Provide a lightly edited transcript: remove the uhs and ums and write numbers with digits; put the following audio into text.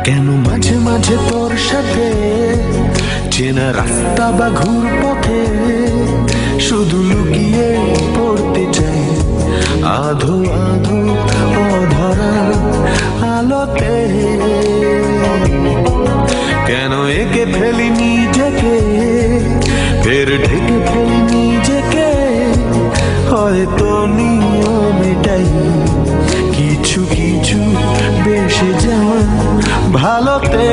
কেন মাঝে মাঝে তোর সাথে চেনা রাস্তা বা ঘুর পথে শুধু লুকিয়ে পড়তে চাই আধো আধো অধরা আলোতে। কেন একে ফেলি নিজেকে, ফের ঢেকে ফেলি নিজেকে, হয়তো নিয়ম এটাই কিছু কিছু বেশি যাওয়া ভালোতে।